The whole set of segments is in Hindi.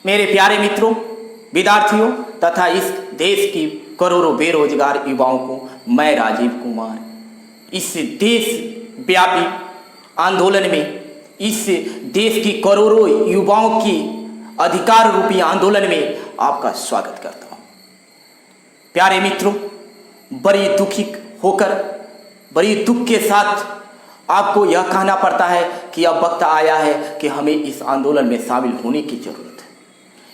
मेरे प्यारे मित्रों, विद्यार्थियों तथा इस देश की करोड़ों बेरोजगार युवाओं को मैं राजीव कुमार इस देश व्यापी आंदोलन में, इस देश की करोड़ों युवाओं की अधिकार रूपी आंदोलन में आपका स्वागत करता हूं। प्यारे मित्रों, बड़ी दुखी होकर, बड़ी दुख के साथ आपको यह कहना पड़ता है कि अब वक्त आया है कि हमें इस आंदोलन में शामिल होने की जरूरत है,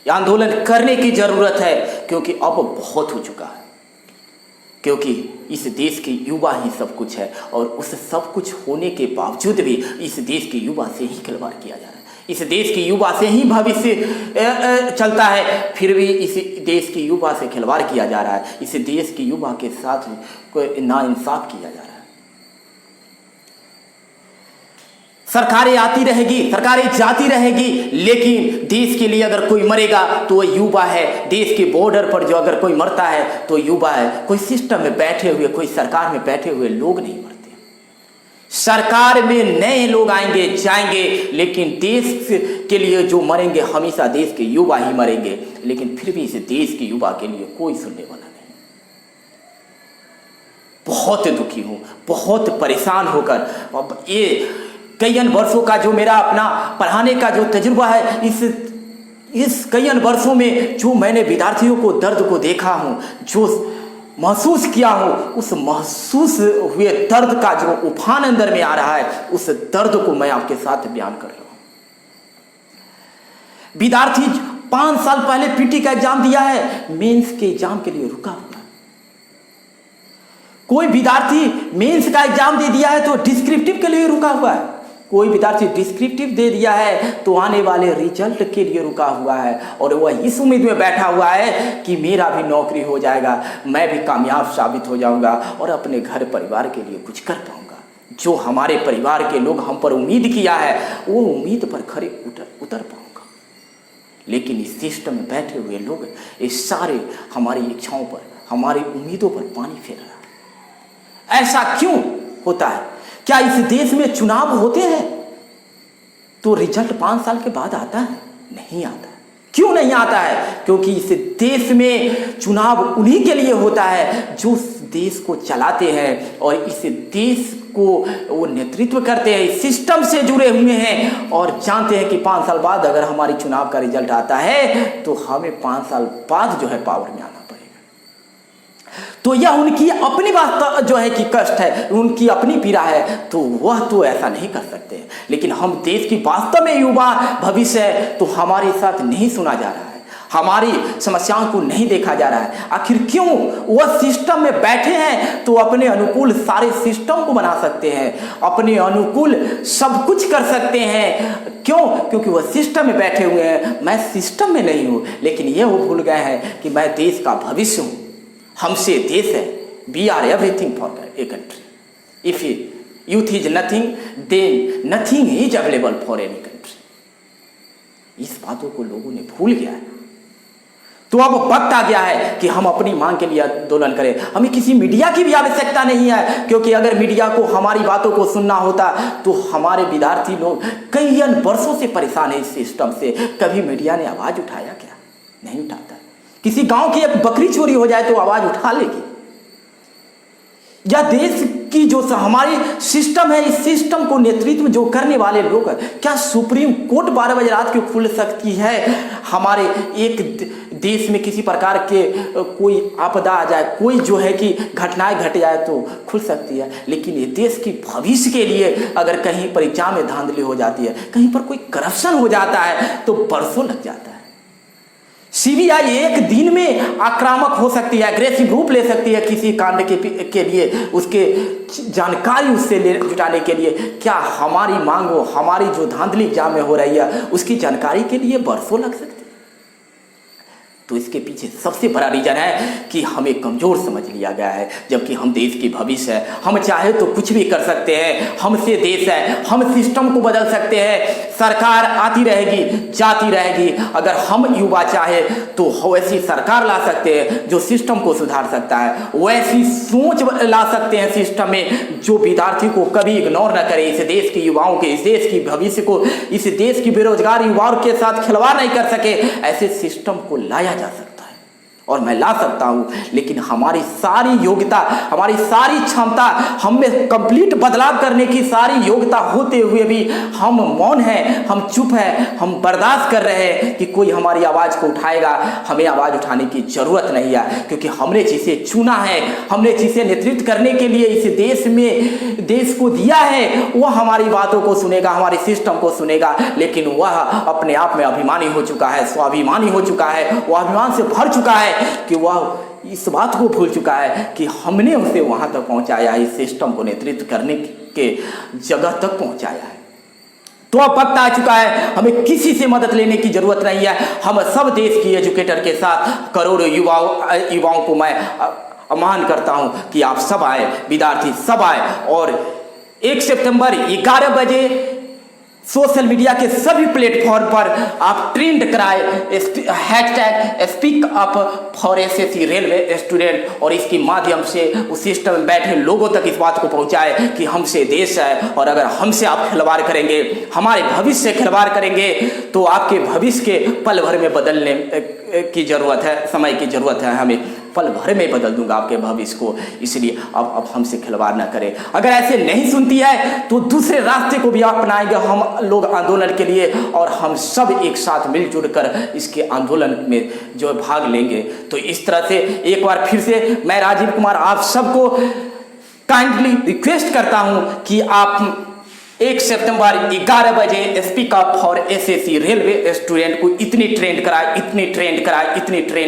यह आंदोलन करने की जरूरत है, क्योंकि अब बहुत हो चुका है। क्योंकि इस देश के युवा ही सब कुछ है और उस सब कुछ होने के बावजूद भी इस देश के युवा से ही खिलवाड़ किया जा रहा है। इस देश के युवा से ही भविष्य चलता है, फिर भी इस देश के युवा से खिलवाड़ किया जा रहा है। इस देश के युवा के साथ कोई नाइंसाफ किया जा रहा है। सरकारें आती रहेगी, सरकारें जाती रहेगी, लेकिन देश के लिए अगर कोई मरेगा तो वह युवा है। देश के बॉर्डर पर जो अगर कोई मरता है तो युवा है। कोई सिस्टम में बैठे हुए, कोई सरकार में बैठे हुए लोग नहीं मरते। सरकार में नए लोग आएंगे जाएंगे, लेकिन देश के लिए जो मरेंगे हमेशा देश के युवा ही मरेंगे। लेकिन फिर भी इस देश के युवा के लिए कोई सुनने वाला नहीं। बहुत दुखी हूं, बहुत परेशान होकर। अब ये कई वर्षों का जो मेरा अपना पढ़ाने का जो तजुर्बा है, इस कई वर्षों में जो मैंने विद्यार्थियों को दर्द को देखा हूं, जो महसूस किया हूं, उस महसूस हुए दर्द का जो उफान अंदर में आ रहा है, उस दर्द को मैं आपके साथ बयान कर रहा हूं। विद्यार्थी 5 साल पहले पीटी का एग्जाम दिया है, मेंस के एग्जाम के लिए रुका हुआ। कोई विद्यार्थी मेंस का एग्जाम दे दिया है तो डिस्क्रिप्टिव के लिए रुका हुआ है। कोई विद्यार्थी डिस्क्रिप्टिव दे दिया है तो आने वाले रिजल्ट के लिए रुका हुआ है, और वह इस उम्मीद में बैठा हुआ है कि मेरा भी नौकरी हो जाएगा, मैं भी कामयाब साबित हो जाऊंगा और अपने घर परिवार के लिए कुछ कर पाऊंगा। जो हमारे परिवार के लोग हम पर उम्मीद किया है, वो उम्मीद पर खरे उतर पाऊंगा। लेकिन इस सिस्टम में बैठे हुए लोग इस सारे हमारी इच्छाओं पर, हमारी उम्मीदों पर पानी फेर रहा है। ऐसा क्यों होता है? क्या इस देश में चुनाव होते हैं तो रिजल्ट 5 साल के बाद आता है? नहीं आता है। क्यों नहीं आता है? क्योंकि इस देश में चुनाव उन्हीं के लिए होता है जो देश को चलाते हैं और इस देश को वो नेतृत्व करते हैं, इस सिस्टम से जुड़े हुए हैं और जानते हैं कि 5 साल बाद अगर हमारी चुनाव का रिजल्ट आता है तो हमें 5 साल बाद जो है पावर में आना। तो यह उनकी अपनी बात जो है कि कष्ट है, उनकी अपनी पीड़ा है, तो वह तो ऐसा नहीं कर सकते। लेकिन हम देश की वास्तव में युवा भविष्य है, तो हमारे साथ नहीं सुना जा रहा है, हमारी समस्याओं को नहीं देखा जा रहा है। आखिर क्यों? वह सिस्टम में बैठे हैं तो अपने अनुकूल सारे सिस्टम को बना सकते हैं, अपने अनुकूल सब कुछ कर सकते हैं। क्यों? क्योंकि वह सिस्टम में बैठे हुए हैं। मैं सिस्टम में नहीं हूँ, लेकिन यह वो भूल गए हैं कि मैं देश का भविष्य हूँ, हमसे देश है। We are everything for a country. If youth is nothing, then nothing is available for any country. इस बातों को लोगों ने भूल गया है। तो अब वक्त आ गया है कि हम अपनी मांग के लिए आंदोलन करें। हमें किसी मीडिया की भी आवश्यकता नहीं है, क्योंकि अगर मीडिया को हमारी बातों को सुनना होता तो हमारे विद्यार्थी लोग कई वर्षों से परेशान है इस सिस्टम से। कभी मीडिया ने आवाज उठाया क्या? नहीं उठाता। किसी गांव की एक बकरी चोरी हो जाए तो आवाज उठा लेगी। या देश की जो हमारी सिस्टम है, इस सिस्टम को नेतृत्व जो करने वाले लोग हैं, क्या सुप्रीम कोर्ट 12 बजे रात को खुल सकती है? हमारे एक देश में किसी प्रकार के कोई आपदा आ जाए, कोई जो है कि घटनाएं घट जाए तो खुल सकती है। लेकिन ये देश की भविष्य के लिए अगर कहीं पर एग्जाम में धांधली हो जाती है, कहीं पर कोई करप्शन हो जाता है तो बरसों लग जाता है। सीबीआई एक दिन में आक्रामक हो सकती है, एग्रेसिव रूप ले सकती है किसी कांड के लिए, उसके जानकारी उससे जुटाने के लिए। क्या हमारी मांगो, हमारी जो धांधली एग्जाम में हो रही है, उसकी जानकारी के लिए बरसों लग सकती है? तो इसके पीछे सबसे बड़ा रीज़न है कि हमें कमज़ोर समझ लिया गया है, जबकि हम देश की भविष्य है। हम चाहे तो कुछ भी कर सकते हैं, हमसे देश है, हम सिस्टम को बदल सकते हैं। सरकार आती रहेगी, जाती रहेगी, अगर हम युवा चाहे तो वैसी सरकार ला सकते हैं जो सिस्टम को सुधार सकता है, वैसी सोच ला सकते हैं सिस्टम में जो विद्यार्थी को कभी इग्नोर न करे, इस देश के युवाओं के, इस देश की भविष्य को, इस देश की बेरोजगार युवाओं के साथ खिलवाड़ नहीं कर सके, ऐसे सिस्टम को लाया जा सकता है और मैं ला सकता हूँ। लेकिन हमारी सारी योग्यता, हमारी सारी क्षमता, हम में कंप्लीट बदलाव करने की सारी योग्यता होते हुए भी हम मौन हैं, हम चुप हैं, हम बर्दाश्त कर रहे हैं कि कोई हमारी आवाज़ को उठाएगा। हमें आवाज़ उठाने की ज़रूरत नहीं है, क्योंकि हमने जिसे चुना है, हमने जिसे नेतृत्व करने के लिए इस देश में देश को दिया है, वह हमारी बातों को सुनेगा, हमारे सिस्टम को सुनेगा। लेकिन वह अपने आप में अभिमानी हो चुका है, स्वाभिमानी हो चुका है, वह अभिमान से भर चुका है कि वह इस बात को भूल चुका है कि हमने उसे वहां तक पहुंचाया है, इस सिस्टम को नेतृत्व करने के जगह तक पहुंचाया है। तो अब वक्त आ चुका है, हमें किसी से मदद लेने की जरूरत नहीं है। हम सब देश की एजुकेटर के साथ करोड़ों युवाओं को मैं आह्वान करता हूं कि आप सब आए, विद्यार्थी सब आए और 1 सितंबर 11 बजे सोशल मीडिया के सभी प्लेटफॉर्म पर आप ट्रेंड कराए #speak up for SSC railway student, और इसके माध्यम से उस सिस्टम में बैठे लोगों तक इस बात को पहुंचाए कि हमसे देश है, और अगर हमसे आप खिलवाड़ करेंगे, हमारे भविष्य से खिलवाड़ करेंगे, तो आपके भविष्य के पल भर में बदलने की ज़रूरत है, समय की ज़रूरत है। हमें पल भर में बदल दूंगा आपके भविष्य को, इसलिए अब हमसे खिलवाड़ ना करें। अगर ऐसे नहीं सुनती है तो दूसरे रास्ते को भी अपनाएंगे हम लोग आंदोलन के लिए, और हम सब एक साथ मिलजुल कर इसके आंदोलन में जो भाग लेंगे। तो इस तरह से एक बार फिर से मैं राजीव कुमार आप सबको काइंडली रिक्वेस्ट करता हूं कि आप 1 सितंबर 11 बजे speak up for SSC railway student को इतनी ट्रेंड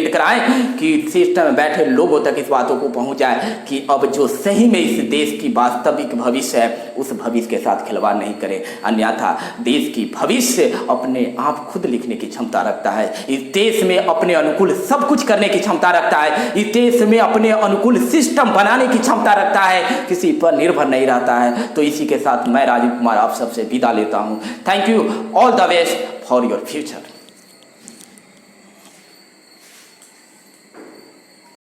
कराए कि सिस्टम में बैठे लोगों तक इस बातों को पहुंच जाए कि अब जो सही में इस देश की वास्तविक भविष्य है, उस भविष्य के साथ खिलवाड़ नहीं करें। अन्यथा देश की भविष्य अपने आप खुद लिखने की क्षमता रखता है, इस देश में अपने अनुकूल सब कुछ करने की क्षमता रखता है, इस देश में अपने अनुकूल सिस्टम बनाने की क्षमता रखता है, किसी पर निर्भर नहीं रहता है। तो इसी के साथ मैं राजीव कुमार आप सबसे विदा लेता हूं। Thank you, all the best for your future.